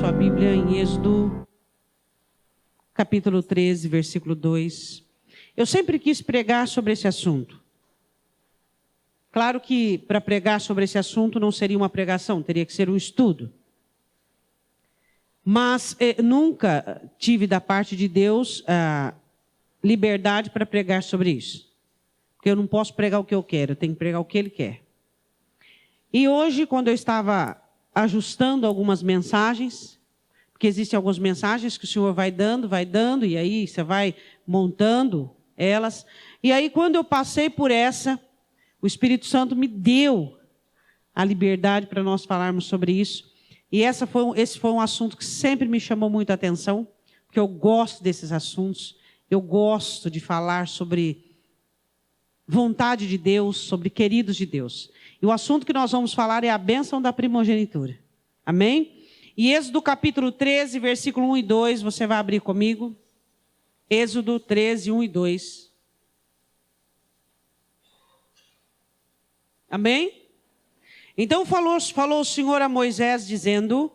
sua Bíblia em Êxodo, capítulo 13, versículo 2. Eu sempre quis pregar sobre esse assunto. Claro que para pregar sobre esse assunto não seria uma pregação, teria que ser um estudo. Mas nunca tive da parte de Deus a liberdade para pregar sobre isso. Porque eu não posso pregar o que eu quero, eu tenho que pregar o que Ele quer. E hoje, quando eu estava ajustando algumas mensagens, porque existem algumas mensagens que o Senhor vai dando, e aí você vai montando elas. E aí, quando eu passei por essa, o Espírito Santo me deu a liberdade para nós falarmos sobre isso. E esse foi um assunto que sempre me chamou muita atenção, porque eu gosto desses assuntos, eu gosto de falar sobre vontade de Deus, sobre queridos de Deus. E o assunto que nós vamos falar é a bênção da primogenitura. Amém? E Êxodo capítulo 13, versículo 1 e 2, você vai abrir comigo. Êxodo 13, 1 e 2. Amém? Então falou o Senhor a Moisés dizendo: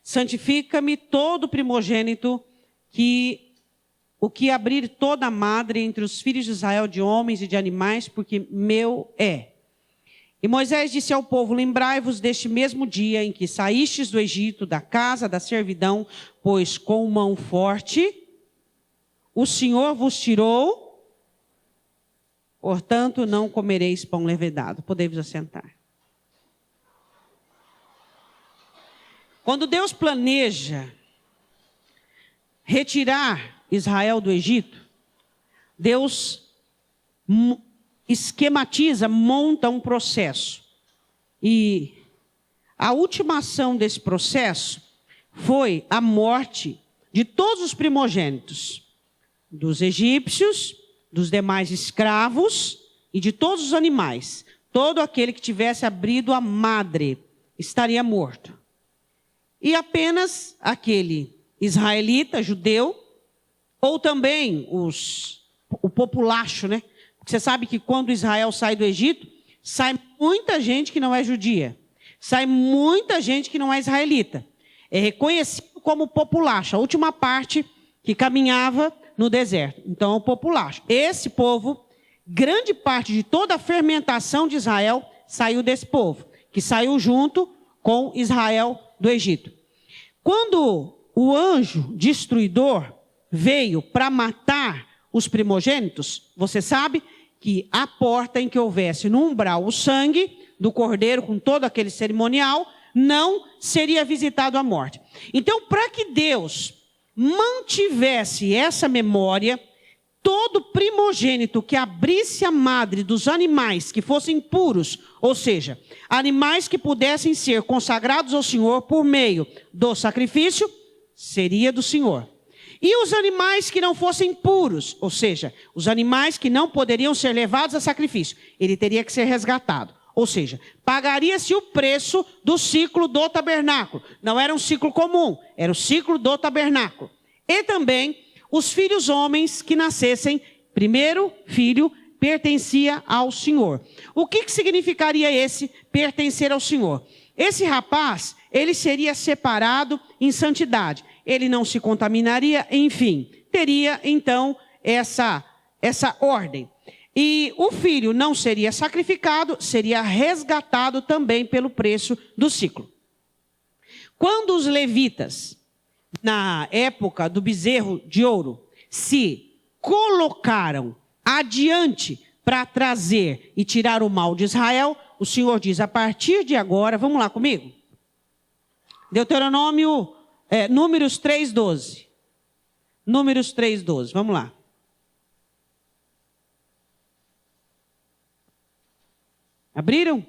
santifica-me todo primogênito o que abrir toda madre entre os filhos de Israel, de homens e de animais, porque meu é. E Moisés disse ao povo: lembrai-vos deste mesmo dia em que saístes do Egito, da casa da servidão, pois com mão forte o Senhor vos tirou, portanto não comereis pão levedado. Podemos assentar. Quando Deus planeja retirar Israel do Egito, Deus esquematiza, monta um processo. E a última ação desse processo foi a morte de todos os primogênitos, dos egípcios, dos demais escravos e de todos os animais. Todo aquele que tivesse abrido a madre estaria morto. E apenas aquele israelita, judeu, ou também o populacho, né? Porque você sabe que quando Israel sai do Egito, sai muita gente que não é judia. Sai muita gente que não é israelita. É reconhecido como populacho, a última parte que caminhava no deserto. Então, o populacho. Esse povo, grande parte de toda a fermentação de Israel saiu desse povo, que saiu junto com Israel do Egito. Quando o anjo destruidor veio para matar os primogênitos, você sabe que a porta em que houvesse no umbral o sangue do cordeiro, com todo aquele cerimonial, não seria visitado a morte. Então, para que Deus mantivesse essa memória, todo primogênito que abrisse a madre dos animais que fossem puros, ou seja, animais que pudessem ser consagrados ao Senhor por meio do sacrifício, seria do Senhor. E os animais que não fossem puros, ou seja, os animais que não poderiam ser levados a sacrifício, ele teria que ser resgatado. Ou seja, pagaria-se o preço do ciclo do tabernáculo. Não era um ciclo comum, era o ciclo do tabernáculo. E também os filhos homens que nascessem, primeiro filho pertencia ao Senhor. O que significaria esse pertencer ao Senhor? Esse rapaz, ele seria separado em santidade. Ele não se contaminaria, enfim, teria então essa ordem. E o filho não seria sacrificado, seria resgatado também pelo preço do ciclo. Quando os levitas, na época do bezerro de ouro, se colocaram adiante para trazer e tirar o mal de Israel, o Senhor diz: a partir de agora, vamos lá comigo? Deuteronômio, Números 3:12. Números 3:12, vamos lá. Abriram?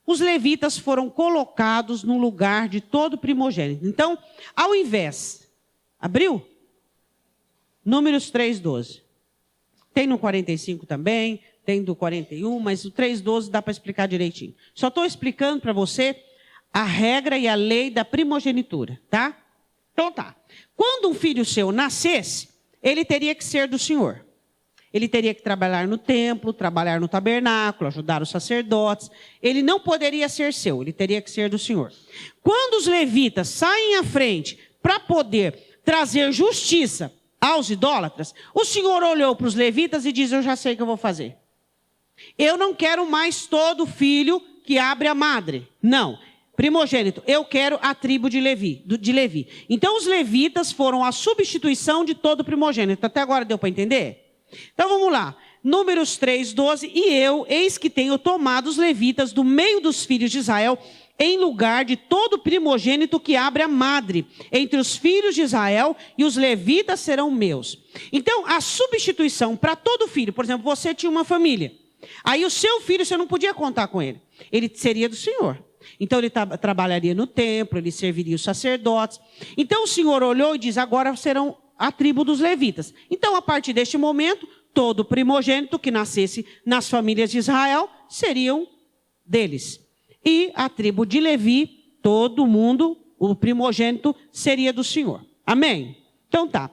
Os levitas foram colocados no lugar de todo primogênito. Então, ao invés... Abriu? Números 3:12. Tem no 45 também, tem do 41, mas o 3:12 dá para explicar direitinho. Só estou explicando para você a regra e a lei da primogenitura, tá? Então tá. Quando um filho seu nascesse, ele teria que ser do Senhor. Ele teria que trabalhar no templo, trabalhar no tabernáculo, ajudar os sacerdotes. Ele não poderia ser seu, ele teria que ser do Senhor. Quando os levitas saem à frente para poder trazer justiça aos idólatras, o Senhor olhou para os levitas e diz: eu já sei o que eu vou fazer. Eu não quero mais todo filho que abre a madre. Não. Primogênito, eu quero a tribo de Levi. Então os levitas foram a substituição de todo primogênito. Até agora deu para entender? Então vamos lá. Números 3:12. E eu, eis que tenho tomado os levitas do meio dos filhos de Israel, em lugar de todo primogênito que abre a madre, entre os filhos de Israel, e os levitas serão meus. Então a substituição para todo filho, por exemplo, você tinha uma família. Aí o seu filho, você não podia contar com ele. Ele seria do Senhor. Então ele trabalharia no templo, ele serviria os sacerdotes. Então o Senhor olhou e diz: agora serão a tribo dos levitas. Então, a partir deste momento, todo primogênito que nascesse nas famílias de Israel seriam deles. E a tribo de Levi, todo mundo, o primogênito, seria do Senhor. Amém? Então tá.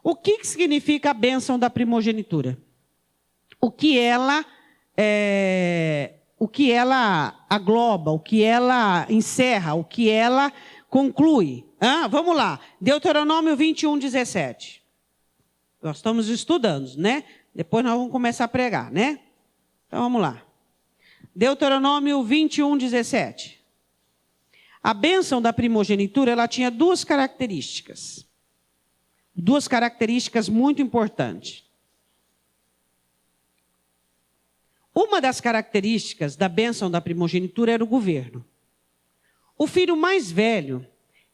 O que significa a bênção da primogenitura? O que ela agloba, o que ela encerra, o que ela conclui. Vamos lá. Deuteronômio 21:17. Nós estamos estudando, né? Depois nós vamos começar a pregar, né? Então vamos lá. Deuteronômio 21:17. A bênção da primogenitura, ela tinha duas características. Duas características muito importantes. Uma das características da bênção da primogenitura era o governo. O filho mais velho,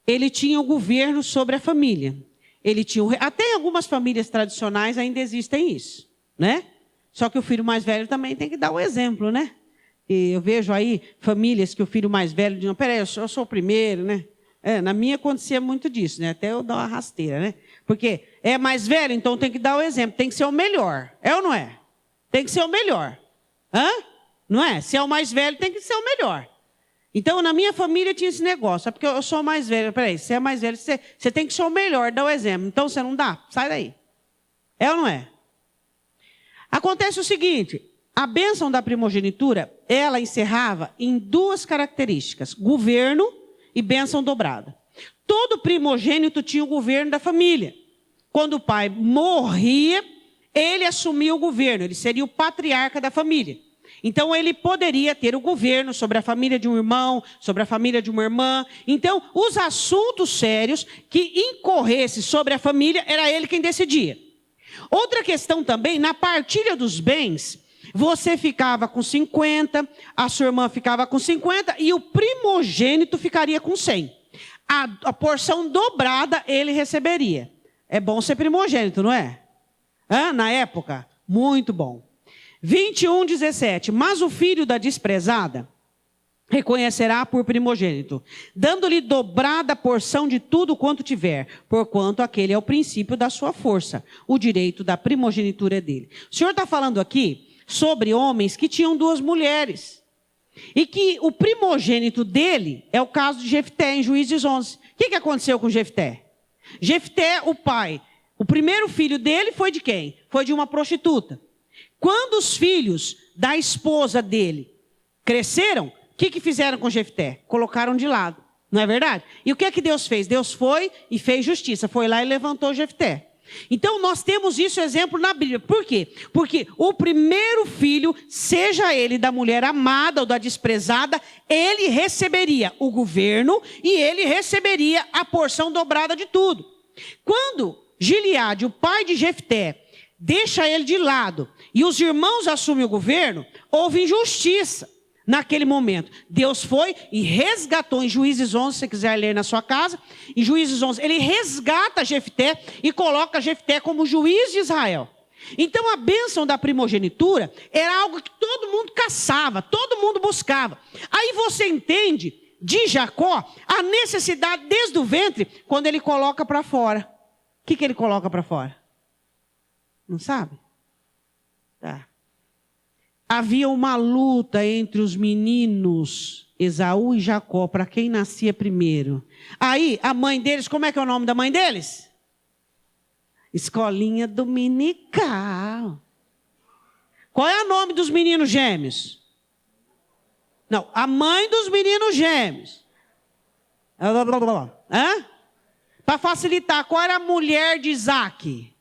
ele tinha o governo sobre a família. Ele tinha até em algumas famílias tradicionais ainda existem isso, né? Só que o filho mais velho também tem que dar o exemplo, né? E eu vejo aí famílias que o filho mais velho diz: peraí, eu sou o primeiro, né? Na minha acontecia muito disso, né? Até eu dar uma rasteira, né? Porque é mais velho, então tem que dar o exemplo, tem que ser o melhor. É ou não é? Tem que ser o melhor. Não é? Se é o mais velho, tem que ser o melhor. Então, na minha família tinha esse negócio. É porque eu sou mais velho. Peraí, você é mais velho, você tem que ser o melhor, dá o exemplo. Então, você não dá? Sai daí. É ou não é? Acontece o seguinte: a bênção da primogenitura, ela encerrava em duas características: governo e bênção dobrada. Todo primogênito tinha o governo da família. Quando o pai morria, ele assumia o governo, ele seria o patriarca da família. Então, ele poderia ter o governo sobre a família de um irmão, sobre a família de uma irmã. Então, os assuntos sérios que incorressem sobre a família, era ele quem decidia. Outra questão também, na partilha dos bens, você ficava com 50, a sua irmã ficava com 50 e o primogênito ficaria com 100. A porção dobrada ele receberia. É bom ser primogênito, não é? Na época, muito bom. 21:17. Mas o filho da desprezada reconhecerá por primogênito, dando-lhe dobrada porção de tudo quanto tiver, porquanto aquele é o princípio da sua força, o direito da primogenitura é dele. O Senhor está falando aqui sobre homens que tinham duas mulheres, e que o primogênito dele é o caso de Jefté, em Juízes 11. O que aconteceu com Jefté? Jefté, o pai, o primeiro filho dele foi de quem? Foi de uma prostituta. Quando os filhos da esposa dele cresceram, o que fizeram com Jefté? Colocaram de lado, não é verdade? E o que é que Deus fez? Deus foi e fez justiça, foi lá e levantou Jefté. Então nós temos isso exemplo na Bíblia. Por quê? Porque o primeiro filho, seja ele da mulher amada ou da desprezada, ele receberia o governo e ele receberia a porção dobrada de tudo. Quando Gileade, o pai de Jefté, deixa ele de lado e os irmãos assumem o governo, houve injustiça naquele momento. Deus foi e resgatou em Juízes 11, se você quiser ler na sua casa, em Juízes 11, ele resgata Jefté e coloca Jefté como juiz de Israel. Então a bênção da primogenitura era algo que todo mundo caçava, todo mundo buscava. Aí você entende de Jacó a necessidade desde o ventre, quando ele coloca para fora. O que ele coloca para fora? Não sabe? Tá. Havia uma luta entre os meninos Esaú e Jacó, para quem nascia primeiro. Aí, a mãe deles, como é que é o nome da mãe deles? Escolinha dominical. Qual é o nome dos meninos gêmeos? Não, a mãe dos meninos gêmeos. Para facilitar, qual era a mulher de Isaac?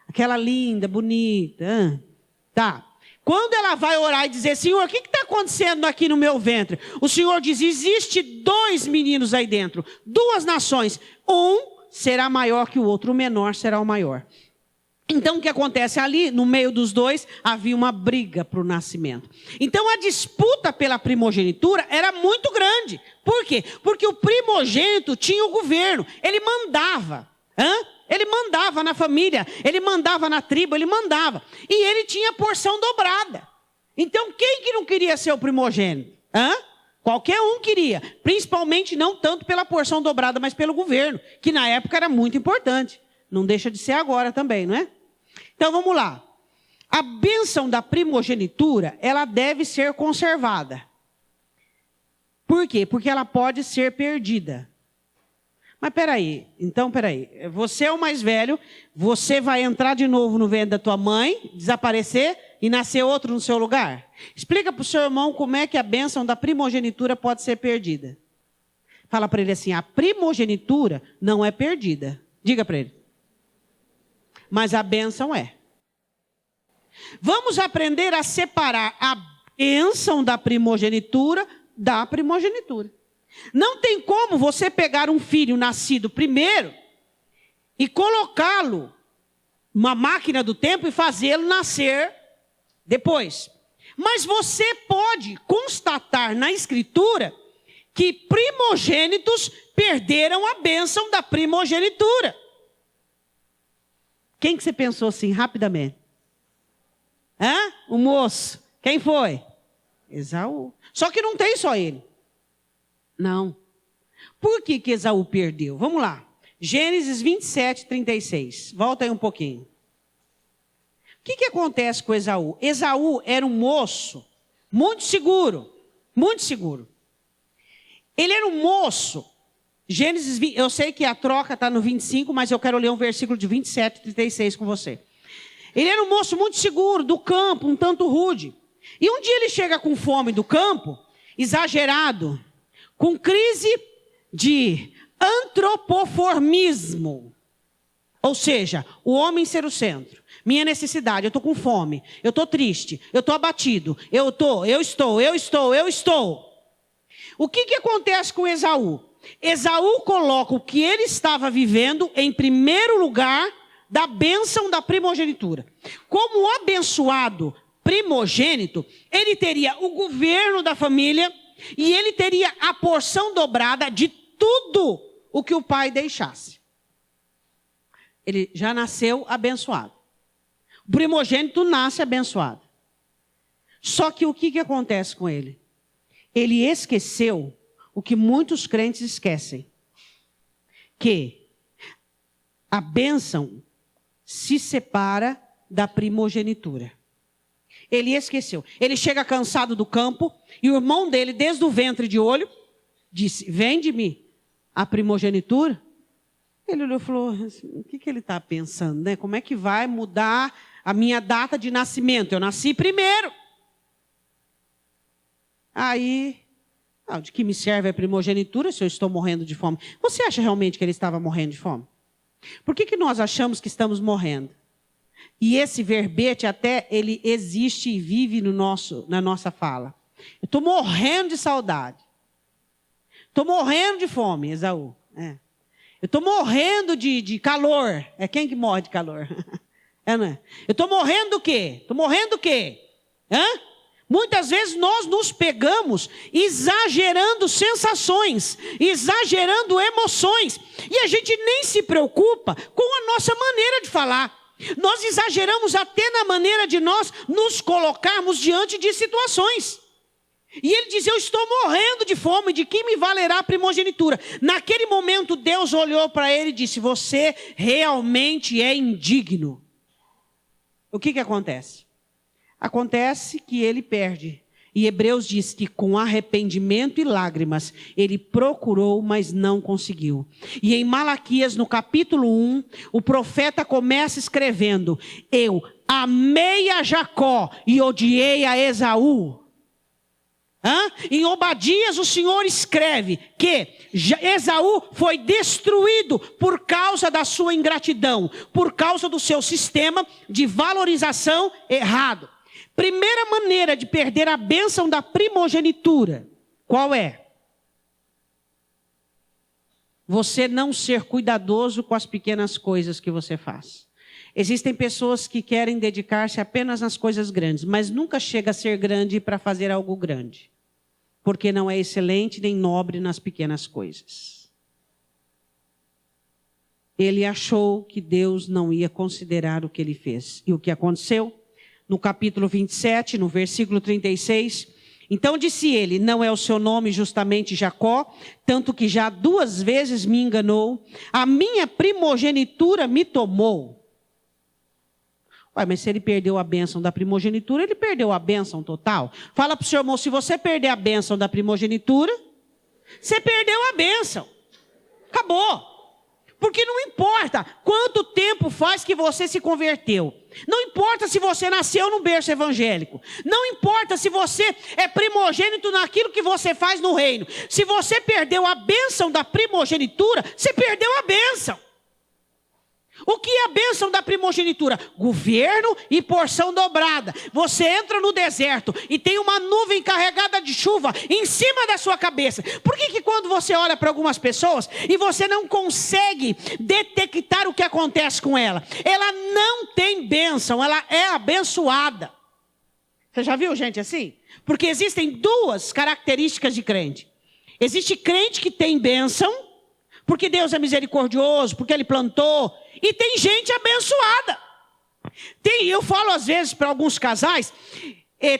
Aquela linda, bonita. Tá. Quando ela vai orar e dizer, Senhor, o que está acontecendo aqui no meu ventre? O Senhor diz, existe 2 meninos aí dentro, 2 nações. Um será maior que o outro, o menor será o maior. Então, o que acontece ali, no meio dos 2, havia uma briga para o nascimento. Então, a disputa pela primogenitura era muito grande. Por quê? Porque o primogênito tinha o governo, ele mandava. Ele mandava na família, ele mandava na tribo, ele mandava. E ele tinha porção dobrada. Então, quem que não queria ser o primogênito? Qualquer um queria. Principalmente não tanto pela porção dobrada, mas pelo governo, que na época era muito importante. Não deixa de ser agora também, não é? Então, vamos lá. A bênção da primogenitura, ela deve ser conservada. Por quê? Porque ela pode ser perdida. Mas peraí, você é o mais velho, você vai entrar de novo no ventre da tua mãe, desaparecer e nascer outro no seu lugar? Explica para o seu irmão como é que a bênção da primogenitura pode ser perdida. Fala para ele assim, a primogenitura não é perdida. Diga para ele. Mas a bênção é. Vamos aprender a separar a bênção da primogenitura da primogenitura. Não tem como você pegar um filho nascido primeiro e colocá-lo numa máquina do tempo e fazê-lo nascer depois. Mas você pode constatar na Escritura que primogênitos perderam a bênção da primogenitura. Quem que você pensou assim, rapidamente? O moço. Quem foi? Esaú. Só que não tem só ele. Não. Por que Esaú perdeu? Vamos lá. Gênesis 27, 36. Volta aí um pouquinho. O que acontece com Esaú? Esaú era um moço muito seguro. Muito seguro. Ele era um moço. Gênesis, eu sei que a troca está no 25, mas eu quero ler um versículo de 27 e 36 com você. Ele era um moço muito seguro, do campo, um tanto rude. E um dia ele chega com fome do campo, exagerado, com crise de antropoformismo. Ou seja, o homem ser o centro. Minha necessidade, eu estou com fome, eu estou triste, eu estou abatido, eu estou. O que acontece com Esaú? Esaú coloca o que ele estava vivendo em primeiro lugar da bênção da primogenitura. Como o abençoado primogênito, ele teria o governo da família e ele teria a porção dobrada de tudo o que o pai deixasse. Ele já nasceu abençoado. O primogênito nasce abençoado. Só que o que acontece com ele? Ele esqueceu o que muitos crentes esquecem. Que a bênção se separa da primogenitura. Ele esqueceu. Ele chega cansado do campo e o irmão dele, desde o ventre de olho, disse, vende-me a primogenitura. Ele olhou e falou, o que ele está pensando, né? Como é que vai mudar a minha data de nascimento? Eu nasci primeiro. Aí, de que me serve a primogenitura se eu estou morrendo de fome? Você acha realmente que ele estava morrendo de fome? Por que nós achamos que estamos morrendo? E esse verbete até, ele existe e vive na nossa fala. Eu estou morrendo de saudade. Estou morrendo de fome, Esaú. Eu estou morrendo de calor. É quem que morre de calor? Não é? Eu estou morrendo do quê? Estou morrendo do quê? Muitas vezes nós nos pegamos exagerando sensações, exagerando emoções. E a gente nem se preocupa com a nossa maneira de falar. Nós exageramos até na maneira de nós nos colocarmos diante de situações. E ele diz, eu estou morrendo de fome, de que me valerá a primogenitura? Naquele momento Deus olhou para ele e disse, você realmente é indigno. O que acontece? Acontece que ele perde. E Hebreus diz que com arrependimento e lágrimas, ele procurou, mas não conseguiu. E em Malaquias, no capítulo 1, o profeta começa escrevendo, eu amei a Jacó e odiei a Esaú. Em Obadias o Senhor escreve que Esaú foi destruído por causa da sua ingratidão, por causa do seu sistema de valorização errado. Primeira maneira de perder a bênção da primogenitura, qual é? Você não ser cuidadoso com as pequenas coisas que você faz. Existem pessoas que querem dedicar-se apenas nas coisas grandes, mas nunca chega a ser grande para fazer algo grande. Porque não é excelente nem nobre nas pequenas coisas. Ele achou que Deus não ia considerar o que ele fez. E o que aconteceu? No capítulo 27, no versículo 36, então disse ele, não é o seu nome justamente Jacó, tanto que já 2 vezes me enganou, a minha primogenitura me tomou. Ué, mas se ele perdeu a bênção da primogenitura, ele perdeu a bênção total. Fala para o seu irmão, se você perder a bênção da primogenitura, você perdeu a bênção. Acabou. Porque não importa quanto tempo faz que você se converteu. Não importa se você nasceu num berço evangélico. Não importa se você é primogênito naquilo que você faz no reino. Se você perdeu a bênção da primogenitura, você perdeu a bênção. O que é a bênção da primogenitura? Governo e porção dobrada. Você entra no deserto e tem uma nuvem carregada de chuva em cima da sua cabeça. Por que quando você olha para algumas pessoas e você não consegue detectar o que acontece com ela? Ela não tem bênção, ela é abençoada. Você já viu gente assim? Porque existem 2 características de crente. Existe crente que tem bênção, porque Deus é misericordioso, porque Ele plantou. E tem gente abençoada. Eu falo às vezes para alguns casais,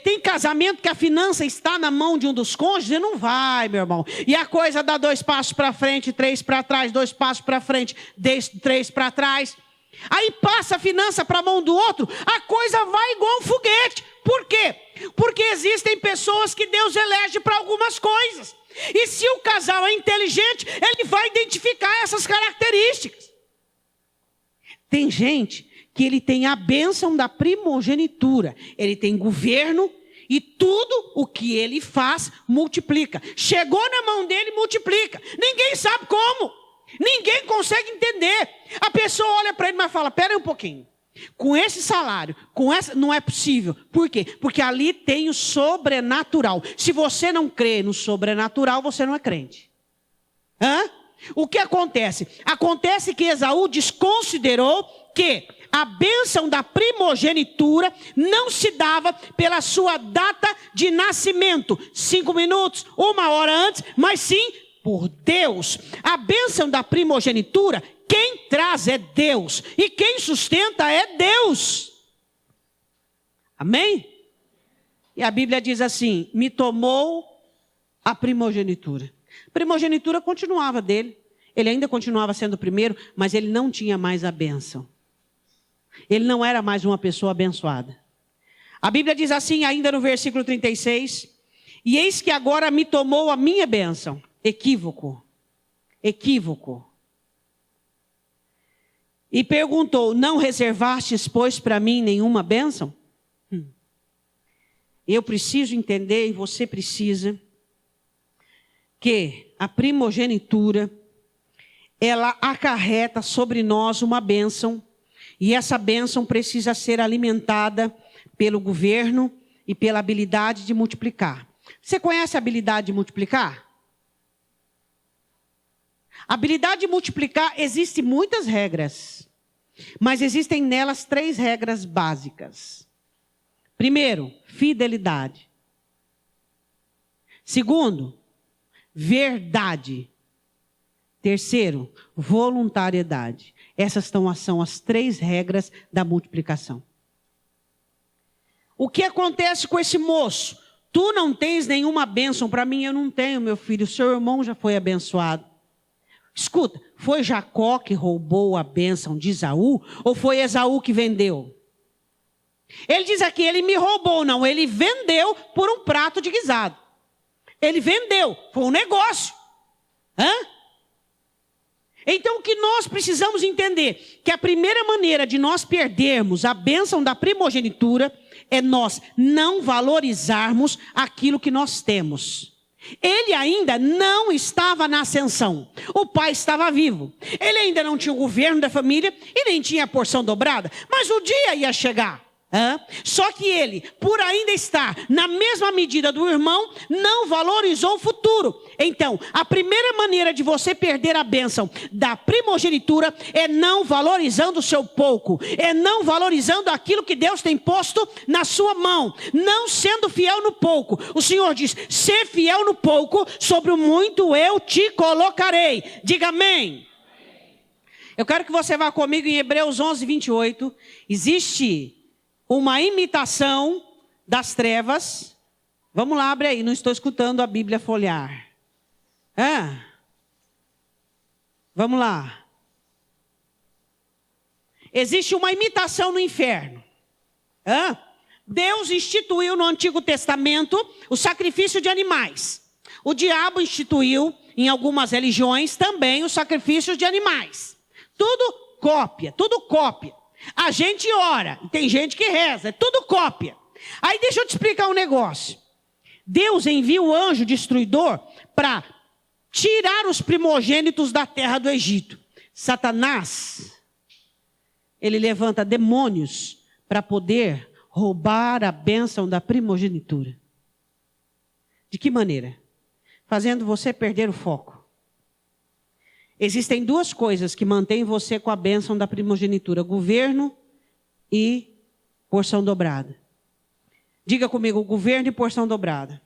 tem casamento que a finança está na mão de um dos cônjuges e não vai, meu irmão. E a coisa dá 2 passos para frente, 3 para trás, 2 passos para frente, 3 para trás. Aí passa a finança para a mão do outro, a coisa vai igual um foguete. Por quê? Porque existem pessoas que Deus elege para algumas coisas. E se o casal é inteligente, ele vai identificar essas características. Tem gente que ele tem a bênção da primogenitura. Ele tem governo e tudo o que ele faz multiplica. Chegou na mão dele, multiplica. Ninguém sabe como. Ninguém consegue entender. A pessoa olha para ele e fala, pera aí um pouquinho. Com esse salário, não é possível. Por quê? Porque ali tem o sobrenatural. Se você não crê no sobrenatural, você não é crente. O que acontece? Acontece que Esaú desconsiderou que a bênção da primogenitura não se dava pela sua data de nascimento, 5 minutos, 1 hora antes, mas sim por Deus. A bênção da primogenitura, quem traz é Deus, e quem sustenta é Deus. Amém? E a Bíblia diz assim, me tomou a primogenitura. A primogenitura continuava dele, ele ainda continuava sendo o primeiro, mas ele não tinha mais a bênção. Ele não era mais uma pessoa abençoada. A Bíblia diz assim, ainda no versículo 36, e eis que agora me tomou a minha bênção. Equívoco. E perguntou, não reservastes, pois, para mim nenhuma bênção? Eu preciso entender, e você precisa, que a primogenitura, ela acarreta sobre nós uma bênção, e essa bênção precisa ser alimentada pelo governo e pela habilidade de multiplicar. Você conhece a habilidade de multiplicar? A habilidade de multiplicar, existem muitas regras, mas existem nelas 3 regras básicas. Primeiro, fidelidade. Segundo, verdade. Terceiro, voluntariedade. Essas são as 3 regras da multiplicação. O que acontece com esse moço? Tu não tens nenhuma bênção para mim, eu não tenho, meu filho. O seu irmão já foi abençoado. Escuta, foi Jacó que roubou a bênção de Esaú? Ou foi Esaú que vendeu? Ele diz aqui, ele me roubou. Não, ele vendeu por um prato de guisado. Ele vendeu, foi um negócio. Então o que nós precisamos entender, que a primeira maneira de nós perdermos a bênção da primogenitura é nós não valorizarmos aquilo que nós temos. Ele ainda não estava na ascensão. O pai estava vivo. Ele ainda não tinha o governo da família e nem tinha a porção dobrada. Mas o dia ia chegar. Só que ele, por ainda estar na mesma medida do irmão, não valorizou o futuro. Então, a primeira maneira de você perder a bênção da primogenitura é não valorizando o seu pouco, é não valorizando aquilo que Deus tem posto na sua mão, não sendo fiel no pouco. O Senhor diz: ser fiel no pouco, sobre o muito eu te colocarei. Diga amém. Eu quero que você vá comigo em Hebreus 11, 28. Existe uma imitação das trevas. Vamos lá, abre aí. Não estou escutando a Bíblia folhear. Vamos lá. Existe uma imitação no inferno. Deus instituiu no Antigo Testamento o sacrifício de animais. O diabo instituiu em algumas religiões também o sacrifício de animais. Tudo cópia, tudo cópia. A gente ora, tem gente que reza, é tudo cópia. Aí deixa eu te explicar um negócio. Deus envia o anjo destruidor para tirar os primogênitos da terra do Egito. Satanás, ele levanta demônios para poder roubar a bênção da primogenitura. De que maneira? Fazendo você perder o foco. Existem duas coisas que mantêm você com a bênção da primogenitura: governo e porção dobrada. Diga comigo: governo e porção dobrada.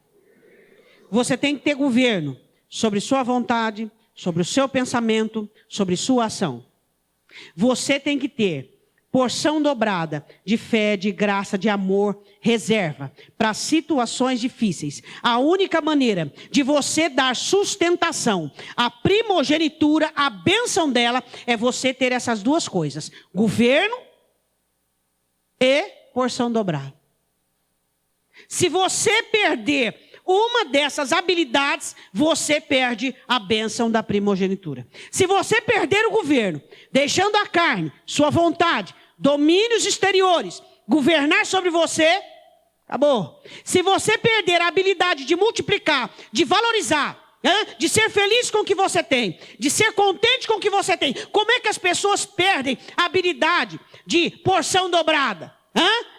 Você tem que ter governo sobre sua vontade, sobre o seu pensamento, sobre sua ação. Você tem que ter porção dobrada de fé, de graça, de amor, reserva para situações difíceis. A única maneira de você dar sustentação à primogenitura, a bênção dela, é você ter essas duas coisas: governo e porção dobrada. Se você perder uma dessas habilidades, você perde a bênção da primogenitura. Se você perder o governo, deixando a carne, sua vontade, domínios exteriores, governar sobre você, acabou. Se você perder a habilidade de multiplicar, de valorizar, de ser feliz com o que você tem, de ser contente com o que você tem, como é que as pessoas perdem a habilidade de porção dobrada?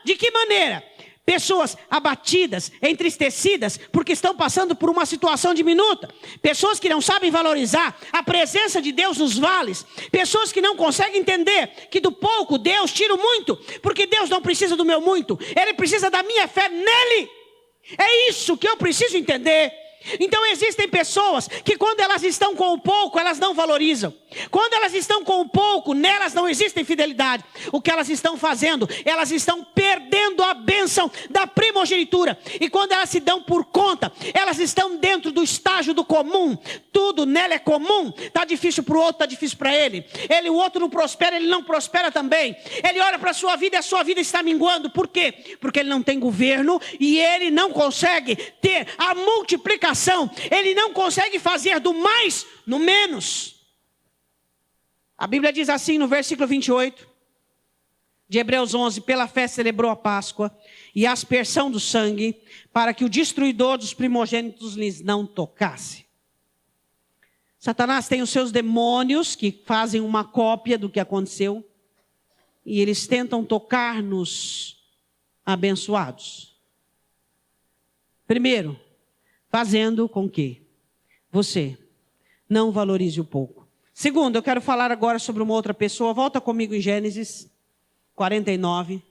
De que maneira? Pessoas abatidas, entristecidas, porque estão passando por uma situação diminuta. Pessoas que não sabem valorizar a presença de Deus nos vales. Pessoas que não conseguem entender que do pouco Deus tira o muito, porque Deus não precisa do meu muito, Ele precisa da minha fé nele. É isso que eu preciso entender. Então existem pessoas que quando elas estão com o pouco, elas não valorizam. Quando elas estão com o pouco, nelas não existe fidelidade. O que elas estão fazendo? Elas estão perdendo a bênção da primogenitura. E quando elas se dão por conta, elas estão dentro do estágio do comum. Tudo nela é comum. Está difícil para o outro, está difícil para ele. O outro não prospera, ele não prospera também. Ele olha para a sua vida e a sua vida está minguando. Por quê? Porque ele não tem governo e ele não consegue ter a multiplicação. Ele não consegue fazer do mais no menos. A Bíblia diz assim no versículo 28 de Hebreus 11: pela fé celebrou a Páscoa e a aspersão do sangue, para que o destruidor dos primogênitos lhes não tocasse. Satanás tem os seus demônios que fazem uma cópia do que aconteceu e eles tentam tocar nos abençoados. Primeiro, fazendo com que você não valorize o pouco. Segundo, eu quero falar agora sobre uma outra pessoa. Volta comigo em Gênesis 49.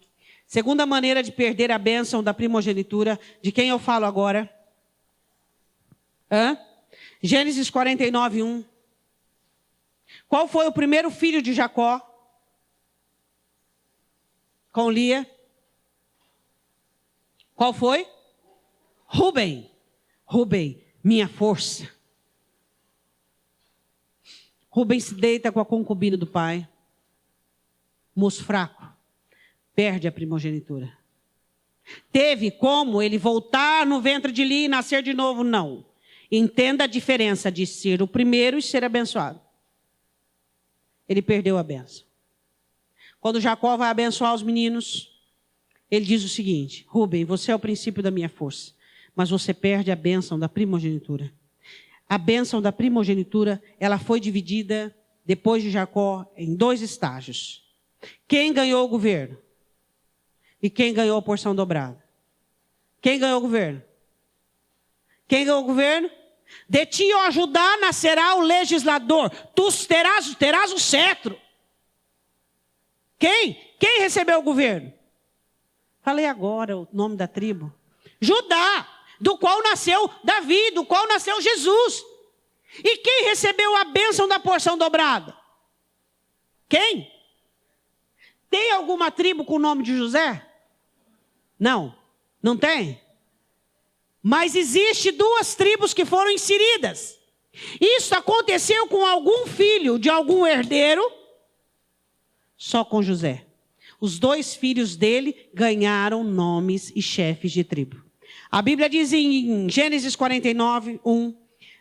Segunda maneira de perder a bênção da primogenitura. De quem eu falo agora? Gênesis 49, 1. Qual foi o primeiro filho de Jacó? Com Lia? Qual foi? Rubem. Rubem, minha força. Rubem se deita com a concubina do pai. Moço fraco, perde a primogenitura. Teve como ele voltar no ventre de Lia e nascer de novo? Não. Entenda a diferença de ser o primeiro e ser abençoado. ele perdeu a bênção. Quando Jacó vai abençoar os meninos, ele diz o seguinte: Rúben, você é o princípio da minha força, mas você perde a bênção da primogenitura. A bênção da primogenitura, ela foi dividida, depois de Jacó, em 2 estágios. Quem ganhou o governo? E quem ganhou a porção dobrada? Quem ganhou o governo? Quem ganhou o governo? De ti, ó Judá, nascerá o legislador. Tu terás o cetro. Quem? Quem recebeu o governo? Falei agora o nome da tribo. Judá, do qual nasceu Davi, do qual nasceu Jesus. E quem recebeu a bênção da porção dobrada? Quem? Tem alguma tribo com o nome de José? Não, não tem. Mas existe 2 tribos que foram inseridas. Isso aconteceu com algum filho de algum herdeiro, só com José. Os 2 filhos dele ganharam nomes e chefes de tribo. A Bíblia diz em Gênesis 49, 1.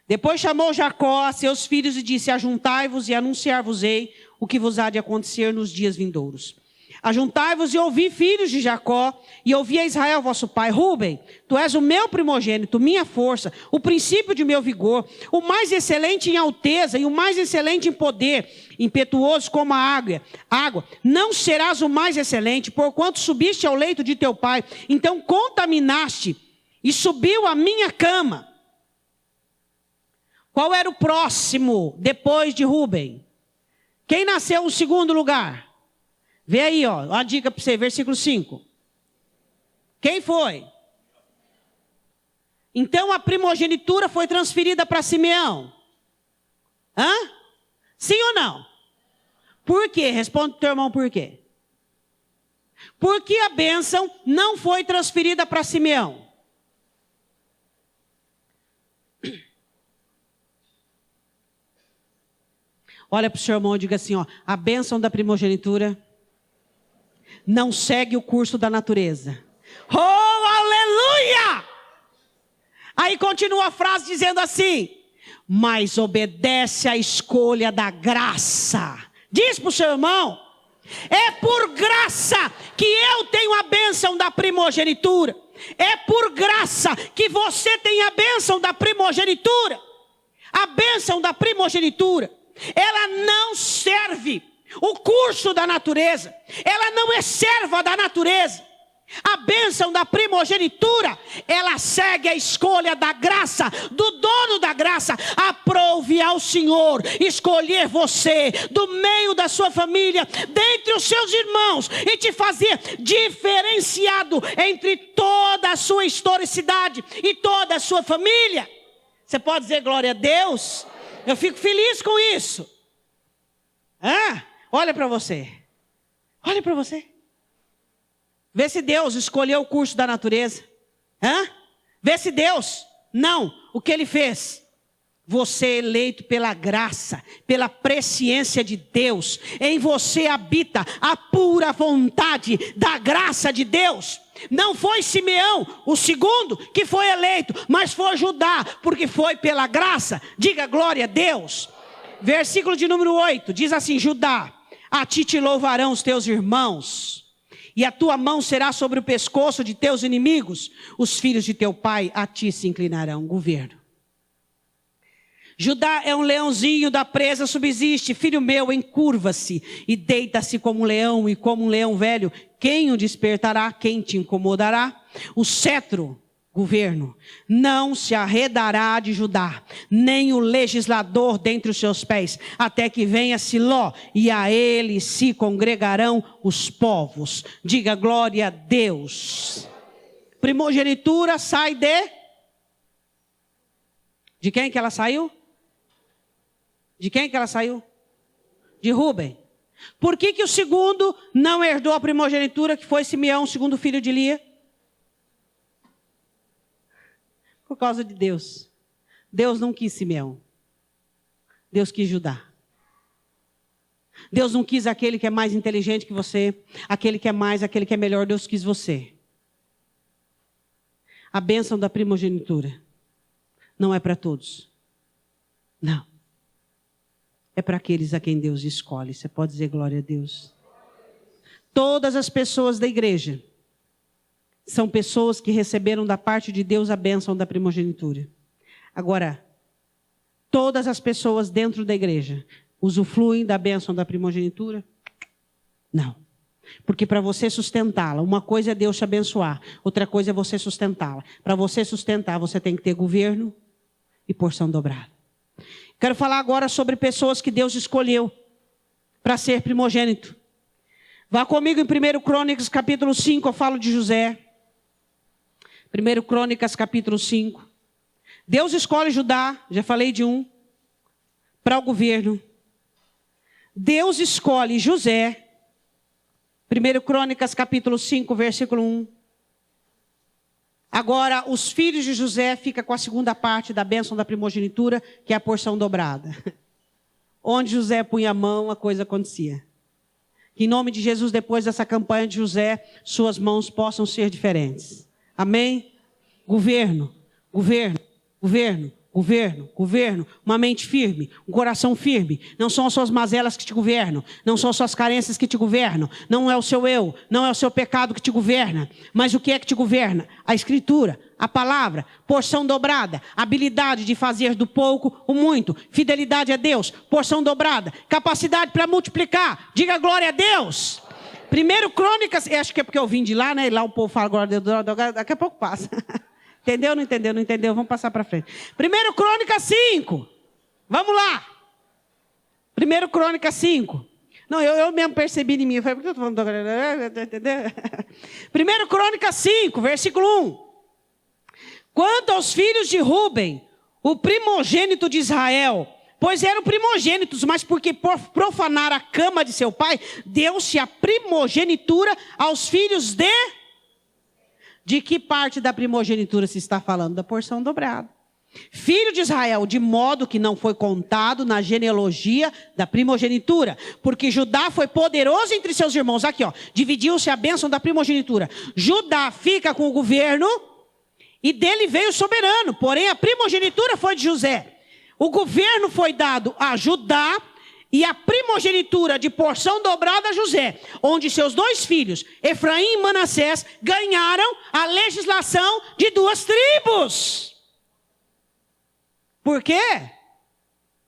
Depois chamou Jacó a seus filhos e disse: ajuntai-vos e anunciar-vos-ei o que vos há de acontecer nos dias vindouros. Ajuntai-vos e ouvi, filhos de Jacó, e ouvi a Israel, vosso pai. Rúben, tu és o meu primogênito, minha força, o princípio de meu vigor, o mais excelente em alteza e o mais excelente em poder, impetuoso como a água. Não serás o mais excelente, porquanto subiste ao leito de teu pai, então contaminaste e subiu a minha cama. Qual era o próximo depois de Rúben? Quem nasceu no segundo lugar? Vê aí, ó, uma dica para você, versículo 5. Quem foi? Então a primogenitura foi transferida para Simeão. Hã? Sim ou não? Por quê? Responde para o teu irmão por quê. Porque a bênção não foi transferida para Simeão. Olha para o seu irmão e diga assim, ó, a bênção da primogenitura não segue o curso da natureza. Oh, aleluia! Aí continua a frase dizendo assim: mas obedece à escolha da graça. Diz para o seu irmão: é por graça que eu tenho a bênção da primogenitura. É por graça que você tem a bênção da primogenitura. A bênção da primogenitura, ela não serve o curso da natureza. Ela não é serva da natureza. A bênção da primogenitura, ela segue a escolha da graça, do dono da graça. Aprove ao Senhor escolher você do meio da sua família, dentre os seus irmãos, e te fazer diferenciado entre toda a sua historicidade e toda a sua família. Você pode dizer glória a Deus? Eu fico feliz com isso. Olha para você. Olha para você. Vê se Deus escolheu o curso da natureza. Vê se Deus. Não. O que Ele fez? Você é eleito pela graça, pela presciência de Deus. Em você habita a pura vontade da graça de Deus. Não foi Simeão, o segundo, que foi eleito, mas foi Judá, porque foi pela graça. Diga glória a Deus. Versículo de número 8, diz assim: Judá, a ti te louvarão os teus irmãos, e a tua mão será sobre o pescoço de teus inimigos. Os filhos de teu pai a ti se inclinarão. Governo. Judá é um leãozinho da presa, subsiste. Filho meu, encurva-se e deita-se como um leão, e como um leão velho. Quem o despertará? Quem te incomodará? O cetro, governo, não se arredará de Judá, nem o legislador dentre os seus pés, até que venha Siló, e a ele se congregarão os povos. Diga glória a Deus. Primogenitura sai de quem que ela saiu? De quem que ela saiu? De Rúben. Por que que o segundo não herdou a primogenitura, que foi Simeão, o segundo filho de Lia? Por causa de Deus. Deus não quis Simeão. Deus quis Judá. Deus não quis aquele que é mais inteligente que você, aquele que é melhor. Deus quis você. A bênção da primogenitura não é para todos. Não. é para aqueles a quem Deus escolhe. Você pode dizer glória a Deus? Todas as pessoas da igreja são pessoas que receberam da parte de Deus a bênção da primogenitura. Agora, todas as pessoas dentro da igreja usufruem da bênção da primogenitura? Não. Porque para você sustentá-la, uma coisa é Deus te abençoar, outra coisa é você sustentá-la. Para você sustentar, você tem que ter governo e porção dobrada. Quero falar agora sobre pessoas que Deus escolheu para ser primogênito. Vá comigo em 1 Crônicas, capítulo 5, eu falo de José. 1 Crônicas, capítulo 5. Deus escolhe Judá, já falei de um, para o governo. Deus escolhe José. 1 Crônicas, capítulo 5, versículo 1. Agora, os filhos de José ficam com a segunda parte da bênção da primogenitura, que é a porção dobrada. Onde José punha a mão, a coisa acontecia. Que em nome de Jesus, depois dessa campanha de José, suas mãos possam ser diferentes. Amém? Governo, governo, governo, governo, governo. Uma mente firme, um coração firme. Não são as suas mazelas que te governam. Não são as suas carências que te governam. Não é o seu eu, não é o seu pecado que te governa. Mas o que é que te governa? A Escritura, a palavra, porção dobrada, habilidade de fazer do pouco o muito, fidelidade a Deus, porção dobrada, capacidade para multiplicar. Diga glória a Deus. 1 Crônicas, acho que é porque eu vim de lá, né? E lá o povo fala glória a Deus, daqui a pouco passa. Entendeu? Não entendeu? Não entendeu? Vamos passar para frente. 1 Crônicas 5. Vamos lá. 1 Crônicas 5. Não, eu mesmo percebi em mim. Eu falei, por que eu estou falando? Entendeu? 1 Crônicas 5, versículo 1. Quanto aos filhos de Ruben, o primogênito de Israel, pois eram primogênitos, mas porque por profanar a cama de seu pai, deu-se a primogenitura aos filhos de que parte da primogenitura se está falando? Da porção dobrada. Filho de Israel, de modo que não foi contado na genealogia da primogenitura, porque Judá foi poderoso entre seus irmãos. Aqui, ó, dividiu-se a bênção da primogenitura. Judá fica com o governo e dele veio o soberano, porém a primogenitura foi de José. O governo foi dado a Judá e a primogenitura de porção dobrada a José, onde seus dois filhos, Efraim e Manassés, ganharam a legislação de 2 tribos. Por quê?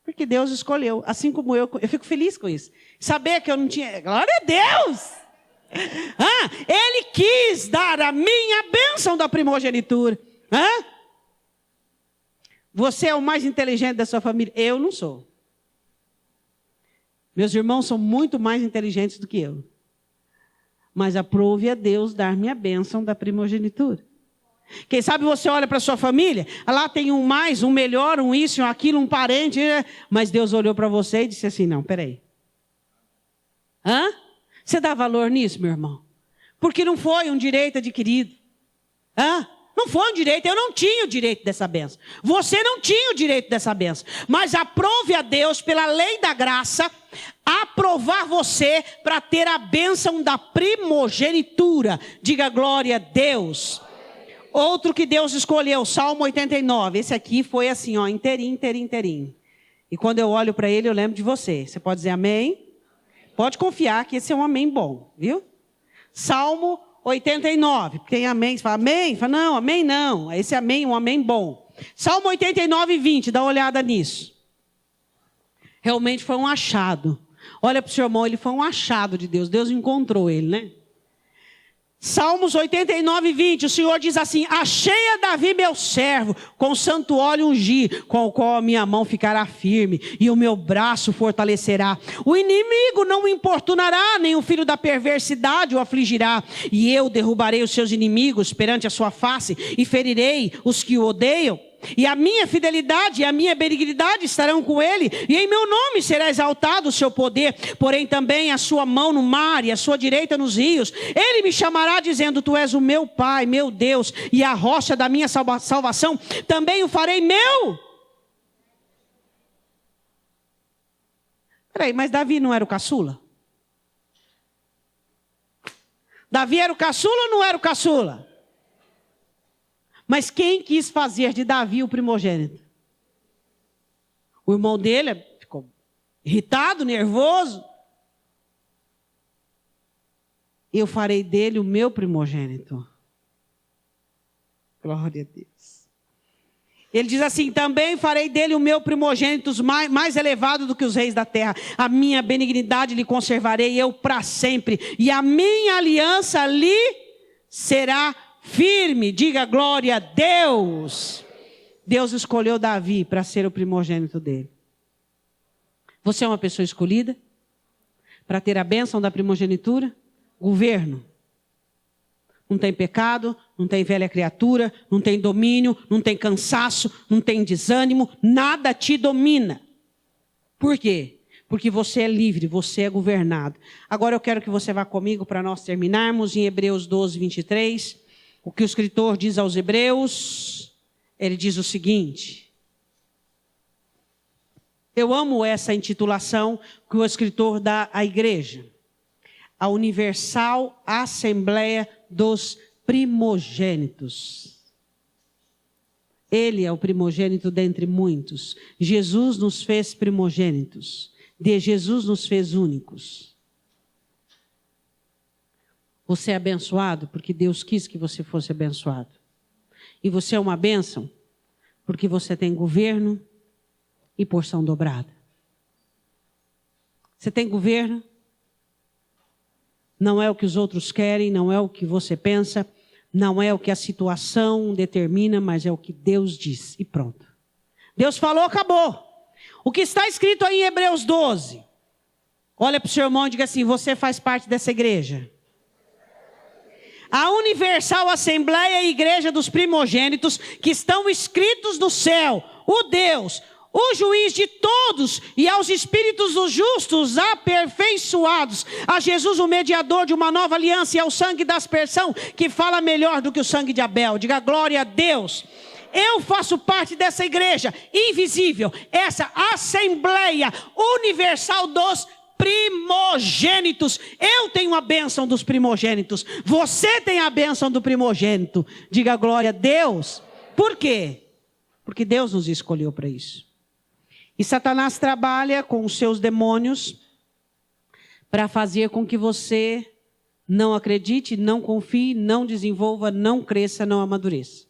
Porque Deus escolheu, assim como eu fico feliz com isso. Saber que eu não tinha, glória a Deus! Ele quis dar a minha bênção da primogenitura. Você é o mais inteligente da sua família? Eu não sou. Meus irmãos são muito mais inteligentes do que eu. Mas aprove a Deus dar-me a bênção da primogenitura. Quem sabe você olha para a sua família, lá tem um mais, um melhor, um isso, um aquilo, um parente. Mas Deus olhou para você e disse assim, não, peraí. Você dá valor nisso, meu irmão? Porque não foi um direito adquirido. Não foi um direito, eu não tinha o direito dessa bênção. Você não tinha o direito dessa bênção. Mas aprove a Deus, pela lei da graça, aprovar você para ter a bênção da primogenitura. Diga glória a Deus. Outro que Deus escolheu, Salmo 89. Esse aqui foi assim, ó, inteirinho. E quando eu olho para ele, eu lembro de você. Você pode dizer amém? Pode confiar que esse é um amém bom, viu? Salmo 89, tem amém, você fala amém? Fala, não, amém não, esse amém é um amém bom. Salmo 89, 20, dá uma olhada nisso. Realmente foi um achado. Olha para o seu irmão, ele foi um achado de Deus, Deus encontrou ele, né? Salmos 89, 20, o Senhor diz assim, achei a Davi meu servo, com santo óleo ungi, com o qual a minha mão ficará firme, e o meu braço fortalecerá. O inimigo não o importunará, nem o filho da perversidade o afligirá, e eu derrubarei os seus inimigos perante a sua face, e ferirei os que o odeiam. E a minha fidelidade e a minha benignidade estarão com ele, e em meu nome será exaltado o seu poder, porém também a sua mão no mar e a sua direita nos rios. Ele me chamará dizendo, tu és o meu Pai, meu Deus, e a rocha da minha salvação, também o farei meu. Peraí, mas Davi não era o caçula? Davi era o caçula ou não era o caçula? Mas quem quis fazer de Davi o primogênito? O irmão dele ficou irritado, nervoso. Eu farei dele o meu primogênito. Glória a Deus. Ele diz assim, também farei dele o meu primogênito mais elevado do que os reis da terra. A minha benignidade lhe conservarei eu para sempre. E a minha aliança lhe será firme. Diga glória a Deus. Deus escolheu Davi para ser o primogênito dele. Você é uma pessoa escolhida para ter a bênção da primogenitura? Governo. Não tem pecado, não tem velha criatura, não tem domínio, não tem cansaço, não tem desânimo, nada te domina. Por quê? Porque você é livre, você é governado. Agora eu quero que você vá comigo para nós terminarmos em Hebreus 12, 23. O que o escritor diz aos Hebreus, ele diz o seguinte. Eu amo essa intitulação que o escritor dá à igreja. A Universal Assembleia dos Primogênitos. Ele é o primogênito dentre muitos. Jesus nos fez primogênitos. De Jesus nos fez únicos. Você é abençoado porque Deus quis que você fosse abençoado. E você é uma bênção porque você tem governo e porção dobrada. Você tem governo. Não é o que os outros querem, não é o que você pensa, não é o que a situação determina, mas é o que Deus diz. E pronto. Deus falou, acabou. O que está escrito aí em Hebreus 12. Olha para o seu irmão e diga assim, você faz parte dessa igreja. A Universal Assembleia é a igreja dos primogênitos que estão escritos no céu. O Deus, o juiz de todos, e aos espíritos dos justos aperfeiçoados, a Jesus o mediador de uma nova aliança, e ao sangue da aspersão, que fala melhor do que o sangue de Abel. Diga glória a Deus. Eu faço parte dessa igreja invisível, essa Assembleia Universal dos primogênitos. Eu tenho a bênção dos primogênitos, você tem a bênção do primogênito. Diga glória a Deus. Por quê? Porque Deus nos escolheu para isso. E Satanás trabalha com os seus demônios para fazer com que você não acredite, não confie, não desenvolva, não cresça, não amadureça.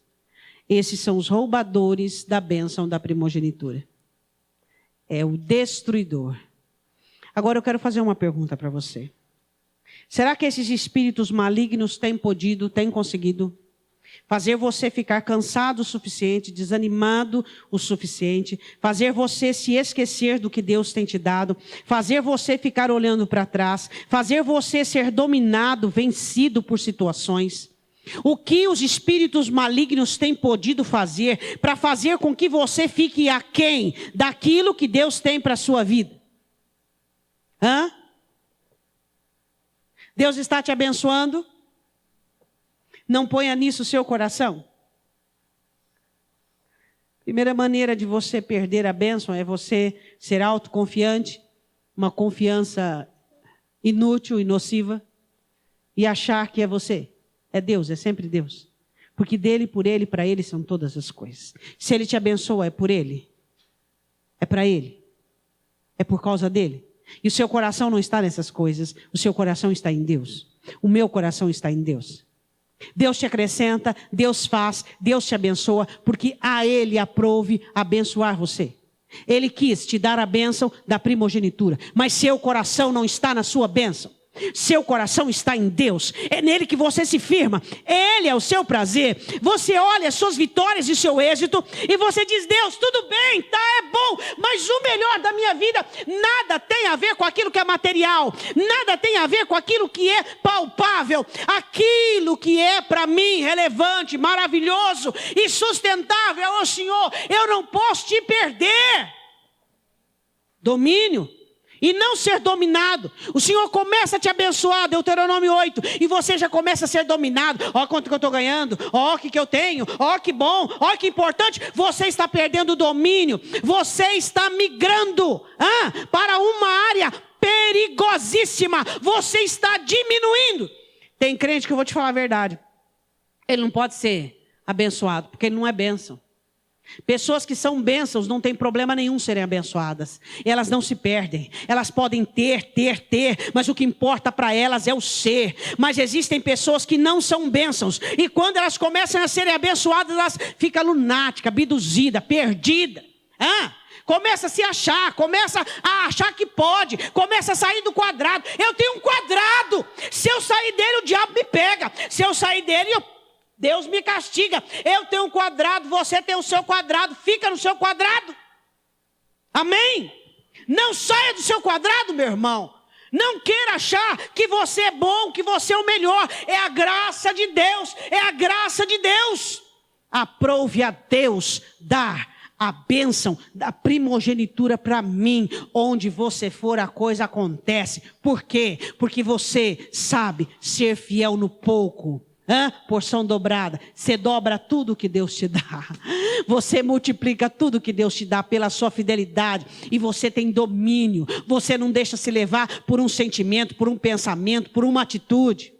Esses são os roubadores da bênção da primogenitura. É o destruidor. Agora eu quero fazer uma pergunta para você. Será que esses espíritos malignos têm conseguido fazer você ficar cansado o suficiente, desanimado o suficiente, fazer você se esquecer do que Deus tem te dado, fazer você ficar olhando para trás, fazer você ser dominado, vencido por situações? O que os espíritos malignos têm podido fazer para fazer com que você fique aquém daquilo que Deus tem para a sua vida? Deus está te abençoando? Não ponha nisso o seu coração. Primeira maneira de você perder a bênção é você ser autoconfiante, uma confiança inútil e nociva, e achar que é você. É Deus, é sempre Deus. Porque dele, por ele, para ele são todas as coisas. Se ele te abençoa, é por ele. É para ele. É por causa dele. E o seu coração não está nessas coisas. O seu coração está em Deus. O meu coração está em Deus. Deus te acrescenta, Deus faz, Deus te abençoa, porque a Ele aprouve abençoar você. Ele quis te dar a bênção da primogenitura, mas seu coração não está na sua bênção. Seu coração está em Deus, é nele que você se firma, Ele é o seu prazer. Você olha as suas vitórias e seu êxito e você diz: Deus, tudo bem, tá, é bom, mas o melhor da minha vida nada tem a ver com aquilo que é material, nada tem a ver com aquilo que é palpável. Aquilo que é para mim relevante, maravilhoso e sustentável, ó Senhor, eu não posso te perder. Domínio. E não ser dominado. O Senhor começa a te abençoar, Deuteronômio 8, e você já começa a ser dominado. Ó quanto que eu estou ganhando, ó que eu tenho, ó que bom, ó que importante. Você está perdendo o domínio, você está migrando para uma área perigosíssima. Você está diminuindo. Tem crente que eu vou te falar a verdade. Ele não pode ser abençoado, porque ele não é bênção. Pessoas que são bênçãos não tem problema nenhum serem abençoadas. Elas não se perdem. Elas podem ter, mas o que importa para elas é o ser. Mas existem pessoas que não são bênçãos. E quando elas começam a serem abençoadas, elas ficam lunáticas, abduzidas, perdidas. Começa a se achar, começa a achar que pode, começa a sair do quadrado. Eu tenho um quadrado. Se eu sair dele, o diabo me pega. Se eu sair dele, Deus me castiga. Eu tenho um quadrado, você tem o seu quadrado. Fica no seu quadrado. Amém? Não saia do seu quadrado, meu irmão. Não queira achar que você é bom, que você é o melhor. É a graça de Deus. É a graça de Deus. Aprove a Deus dar a bênção da primogenitura para mim. Onde você for, a coisa acontece. Por quê? Porque você sabe ser fiel no pouco. Porção dobrada. Você dobra tudo que Deus te dá. Você multiplica tudo que Deus te dá pela sua fidelidade. E você tem domínio. Você não deixa se levar por um sentimento, por um pensamento, por uma atitude.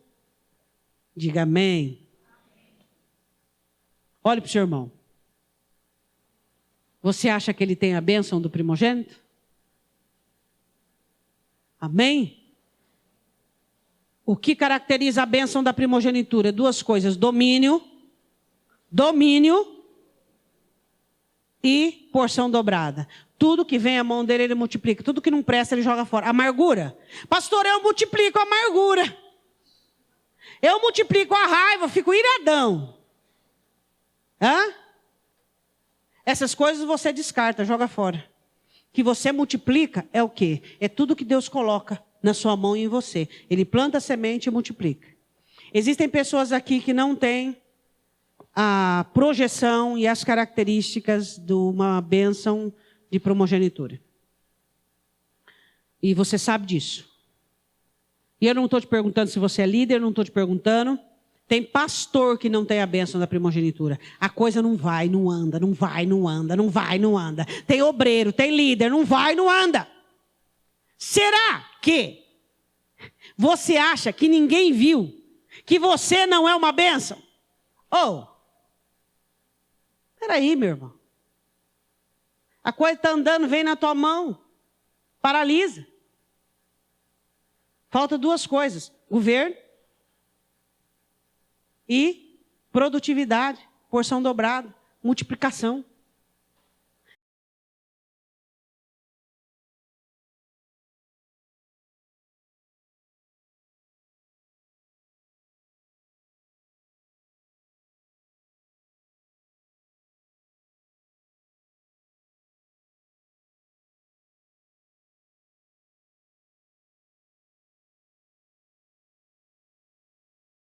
Diga amém. Olhe para o seu irmão. Você acha que ele tem a bênção do primogênito? Amém? O que caracteriza a bênção da primogenitura? Duas coisas: domínio e porção dobrada. Tudo que vem à mão dele, ele multiplica. Tudo que não presta, ele joga fora. Amargura. Pastor, eu multiplico a amargura. Eu multiplico a raiva, eu fico iradão. Essas coisas você descarta, joga fora. Que você multiplica é o quê? É tudo que Deus coloca na sua mão e em você. Ele planta a semente e multiplica. Existem pessoas aqui que não têm a projeção e as características de uma bênção de primogenitura. E você sabe disso. E eu não estou te perguntando se você é líder, eu não estou te perguntando. Tem pastor que não tem a bênção da primogenitura. A coisa não vai, não anda, não vai, não anda, não vai, não anda. Tem obreiro, tem líder, não vai, não anda. Será que você acha que ninguém viu que você não é uma bênção? Peraí, meu irmão. A coisa está andando, vem na tua mão. Paralisa. Falta duas coisas: governo e produtividade, porção dobrada, multiplicação.